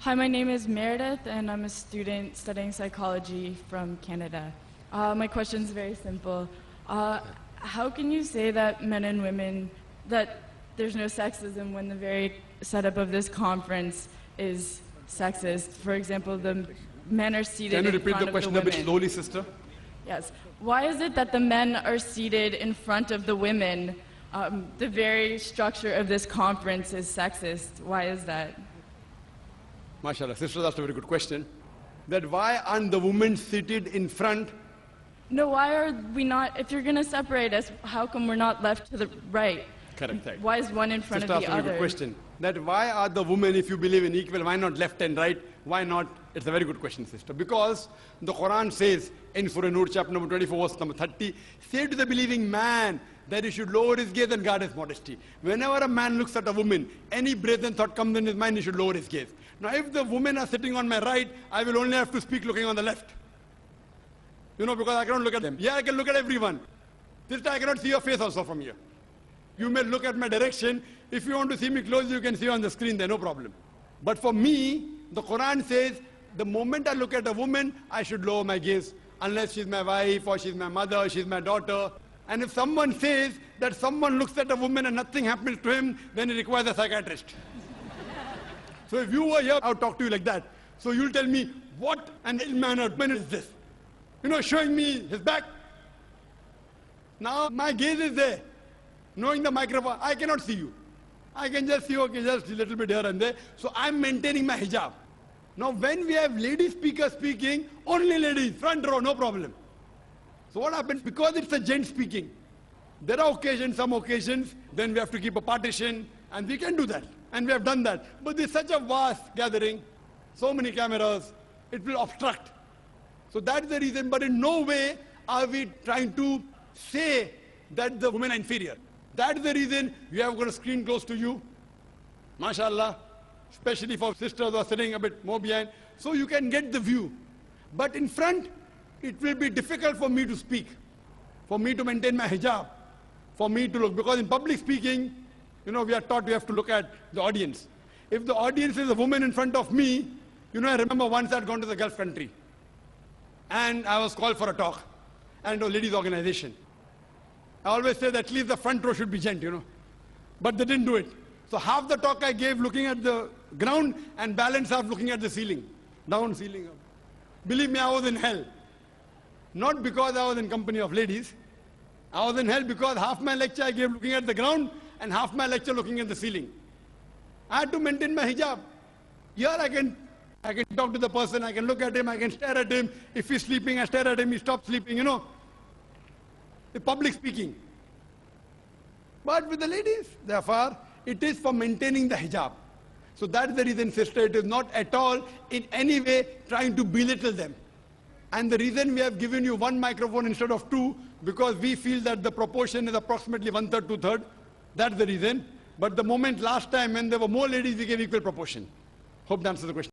Hi, my name is Meredith, and I'm a student studying psychology from Canada. My question is very simple. How can you say that men and women, that there's no sexism when the very setup of this conference is sexist? For example, the men are seated in front of the women. Can you repeat the question a bit slowly, sister? Yes. Why is it that the men are seated in front of the women? The very structure of this conference is sexist. Why is that? MashaAllah, sister, that's a very good question. That why aren't the women seated in front? No, why are we not, if you're going to separate us, how come we're not left to the right? Correct, right. Why is one in front Sister, of the that's a very other? good question. That why are the women, if you believe in equal, why not left and right? Why not? It's a very good question, sister. Because the Quran says in Surah Nur, chapter number 24, verse number 30, say to the believing man that he should lower his gaze and guard his modesty. Whenever a man looks at a woman, any brazen thought comes in his mind, he should lower his gaze. Now, if the women are sitting on my right, I will only have to speak looking on the left. You know, because I cannot look at them. Yeah, I can look at everyone. This time I cannot see your face also from here. You may look at my direction. If you want to see me close, you can see on the screen there, no problem. But for me, the Quran says, the moment I look at a woman, I should lower my gaze. Unless she's my wife, or she's my mother, or she's my daughter. And if someone says that someone looks at a woman and nothing happens to him, then he requires a psychiatrist. So if you were here, I would talk to you like that. So you'll tell me, what an ill-mannered man is this? You know, showing me his back. Now my gaze is there. Knowing the microphone, I cannot see you. I can just see, okay, just a little bit here and there. So I'm maintaining my hijab. Now when we have lady speakers speaking, only ladies, front row, no problem. So what happens? Because it's a gent speaking, there are occasions, some occasions, then we have to keep a partition, and we can do that. And we have done that. But there's such a vast gathering, so many cameras, it will obstruct. So that's the reason, but in no way are we trying to say that the women are inferior. That's the reason we have got a screen close to you, mashallah, especially for sisters who are sitting a bit more behind, so you can get the view. But in front, it will be difficult for me to speak, for me to maintain my hijab, for me to look, because in public speaking, you know, we are taught we have to look at the audience. If the audience is a woman in front of me, you know, I remember once I'd gone to the Gulf country, and I was called for a talk, and a ladies' organization. I always say that at least the front row should be gent, you know. But they didn't do it. So half the talk I gave looking at the ground, and balance half looking at the ceiling, down ceiling up. Believe me, I was in hell. Not because I was in company of ladies. I was in hell because half my lecture I gave looking at the ground, and half my lecture looking at the ceiling. I had to maintain my hijab. Here I can talk to the person, I can look at him, I can stare at him. If he's sleeping, I stare at him, he stops sleeping, you know. The public speaking. But with the ladies, therefore, it is for maintaining the hijab. So that's the reason, sister, it is not at all in any way trying to belittle them. And the reason we have given you one microphone instead of two, because we feel that the proportion is approximately 1/3, 2/3. That's the reason. But the moment last time when there were more ladies, we gave equal proportion. Hope that answers the question.